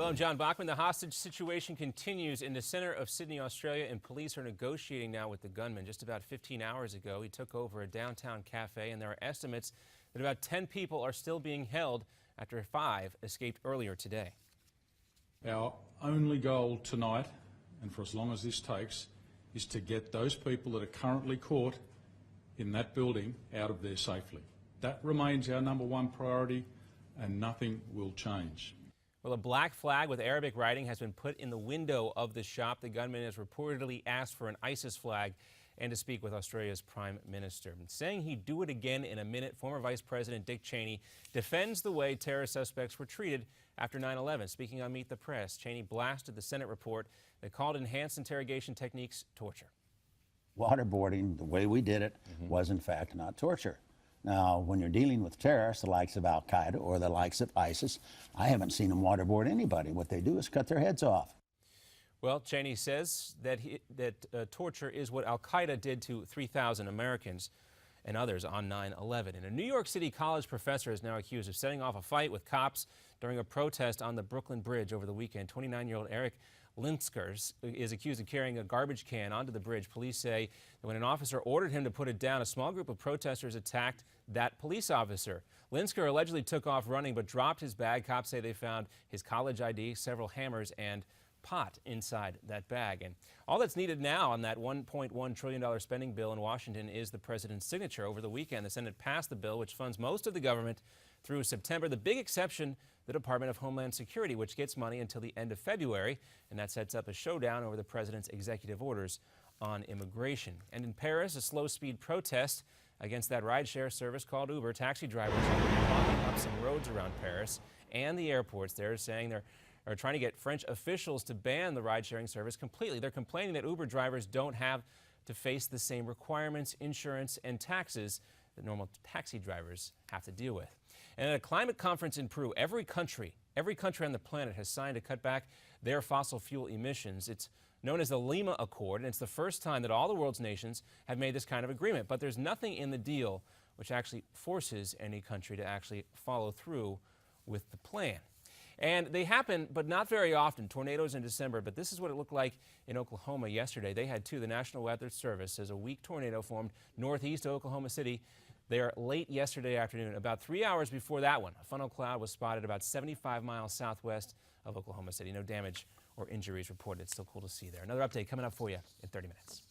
Hello, I'm John Bachman. The hostage situation continues in the center of Sydney, Australia, and police are negotiating now with the gunman. Just about 15 hours ago, he took over a downtown cafe, and there are estimates that about 10 people are still being held after 5 escaped earlier today. Our only goal tonight, and for as long as this takes, is to get those people that are currently caught in that building out of there safely. That remains our #1 priority, and nothing will change. Well, a black flag with Arabic writing has been put in the window of the shop. The gunman has reportedly asked for an ISIS flag and to speak with Australia's Prime Minister. Saying he'd do it again in a minute, former Vice President Dick Cheney defends the way terror suspects were treated after 9/11. Speaking on Meet the Press, Cheney blasted the Senate report that called enhanced interrogation techniques torture. Waterboarding, the way we did it, was in fact not torture. Now, when you're dealing with terrorists, the likes of Al-Qaeda or the likes of ISIS, I haven't seen them waterboard anybody. What they do is cut their heads off. Well, Cheney says that torture is what Al-Qaeda did to 3,000 Americans and others on 9/11. And a New York City college professor is now accused of setting off a fight with cops during a protest on the Brooklyn Bridge over the weekend. 29-year-old Eric Linskers is accused of carrying a garbage can onto the bridge. Police say that when an officer ordered him to put it down, a small group of protesters attacked that police officer. Linsker allegedly took off running but dropped his bag. Cops say they found his college ID, several hammers, and pot inside that bag. And all that's needed now on that $1.1 trillion spending bill in Washington is the president's signature. Over the weekend, the Senate passed the bill, which funds most of the government through September. The big exception, the Department of Homeland Security, which gets money until the end of February, and that sets up a showdown over the president's executive orders on immigration. And in Paris, a slow-speed protest against that rideshare service called Uber. Taxi drivers are blocking up some roads around Paris and the airports. They're saying they're trying to get French officials to ban the ride-sharing service completely. They're complaining that Uber drivers don't have to face the same requirements, insurance, and taxes that normal taxi drivers have to deal with. And at a climate conference in Peru, every country on the planet has signed to cut back their fossil fuel emissions. It's known as the Lima Accord, and it's the first time that all the world's nations have made this kind of agreement. But there's nothing in the deal which actually forces any country to actually follow through with the plan. And they happen, but not very often, tornadoes in December. But this is what it looked like in Oklahoma yesterday. They had two. The National Weather Service says a weak tornado formed northeast of Oklahoma City there late yesterday afternoon. About 3 hours before that one, a funnel cloud was spotted about 75 miles southwest of Oklahoma City. No damage or injuries reported. It's still cool to see there. Another update coming up for you in 30 minutes.